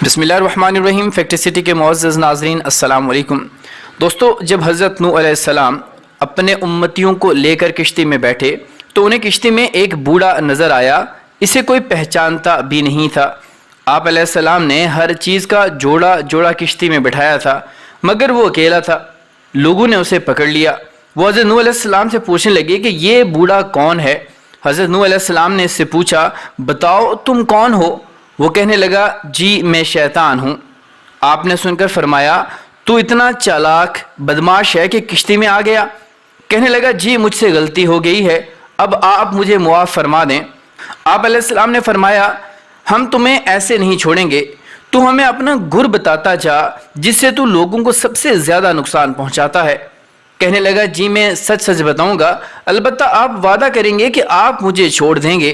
بسم اللہ الرحمن الرحیم۔ فیکٹ سٹی کے معزز ناظرین السلام علیکم۔ دوستو، جب حضرت نوح علیہ السلام اپنے امتیوں کو لے کر کشتی میں بیٹھے تو انہیں کشتی میں ایک بوڑھا نظر آیا، اسے کوئی پہچانتا بھی نہیں تھا۔ آپ علیہ السلام نے ہر چیز کا جوڑا جوڑا کشتی میں بٹھایا تھا، مگر وہ اکیلا تھا۔ لوگوں نے اسے پکڑ لیا۔ وہ حضرت نوح علیہ السلام سے پوچھنے لگے کہ یہ بوڑھا کون ہے؟ حضرت نوح علیہ السلام نے اس سے پوچھا، بتاؤ تم کون ہو؟ وہ کہنے لگا، جی میں شیطان ہوں۔ آپ نے سن کر فرمایا، تو اتنا چالاک بدماش ہے کہ کشتی میں آ گیا؟ کہنے لگا، جی مجھ سے غلطی ہو گئی ہے، اب آپ مجھے معاف فرما دیں۔ آپ علیہ السلام نے فرمایا، ہم تمہیں ایسے نہیں چھوڑیں گے، تو ہمیں اپنا گر بتاتا جا جس سے تو لوگوں کو سب سے زیادہ نقصان پہنچاتا ہے۔ کہنے لگا، جی میں سچ سچ بتاؤں گا، البتہ آپ وعدہ کریں گے کہ آپ مجھے چھوڑ دیں گے۔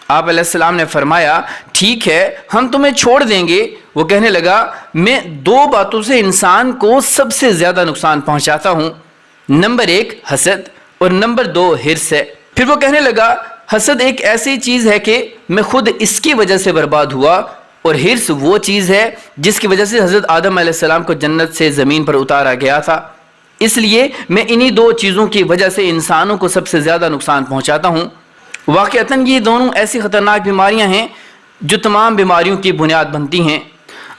آپ علیہ السلام نے فرمایا، ٹھیک ہے ہم تمہیں چھوڑ دیں گے۔ وہ کہنے لگا، میں دو باتوں سے انسان کو سب سے زیادہ نقصان پہنچاتا ہوں، نمبر 1 حسد اور نمبر 2 حرص ہے۔ پھر وہ کہنے لگا، حسد ایک ایسی چیز ہے کہ میں خود اس کی وجہ سے برباد ہوا، اور حرص وہ چیز ہے جس کی وجہ سے حضرت آدم علیہ السلام کو جنت سے زمین پر اتارا گیا تھا۔ اس لیے میں انہی دو چیزوں کی وجہ سے انسانوں کو سب سے زیادہ نقصان پہنچاتا ہوں۔ واقعتاً یہ دونوں ایسی خطرناک بیماریاں ہیں جو تمام بیماریوں کی بنیاد بنتی ہیں۔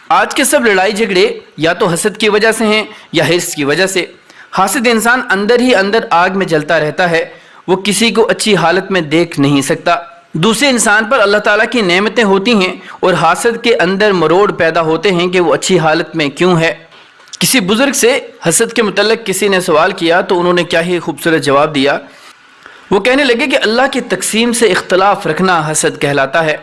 آج کے سب لڑائی جھگڑے یا تو حسد کی وجہ سے ہیں یا حرص کی وجہ سے۔ حاسد انسان اندر ہی اندر آگ میں جلتا رہتا ہے، وہ کسی کو اچھی حالت میں دیکھ نہیں سکتا۔ دوسرے انسان پر اللہ تعالیٰ کی نعمتیں ہوتی ہیں اور حاسد کے اندر مروڑ پیدا ہوتے ہیں کہ وہ اچھی حالت میں کیوں ہے۔ کسی بزرگ سے حسد کے متعلق کسی نے سوال کیا تو انہوں نے کیا ہی خوبصورت جواب دیا۔ وہ کہنے لگے کہ اللہ کی تقسیم سے اختلاف رکھنا حسد کہلاتا ہے۔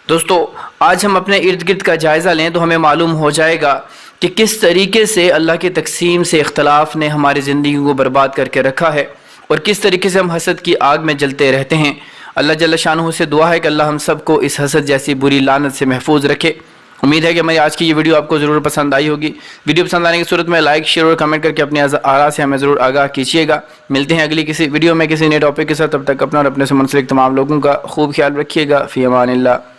دوستو، آج ہم اپنے ارد گرد کا جائزہ لیں تو ہمیں معلوم ہو جائے گا کہ کس طریقے سے اللہ کی تقسیم سے اختلاف نے ہماری زندگی کو برباد کر کے رکھا ہے اور کس طریقے سے ہم حسد کی آگ میں جلتے رہتے ہیں۔ اللہ جل شانہ سے دعا ہے کہ اللہ ہم سب کو اس حسد جیسی بری لعنت سے محفوظ رکھے۔ امید ہے کہ ہماری آج کی یہ ویڈیو آپ کو ضرور پسند آئی ہوگی۔ ویڈیو پسند آنے کی صورت میں لائک، شیئر اور کمنٹ کر کے اپنی آراء سے ہمیں ضرور آگاہ کیجیے گا۔ ملتے ہیں اگلی کسی ویڈیو میں کسی نئے ٹاپک کے ساتھ، تب تک اپنا اور اپنے سے منسلک تمام لوگوں کا خوب خیال رکھیے گا۔ فی امان اللہ۔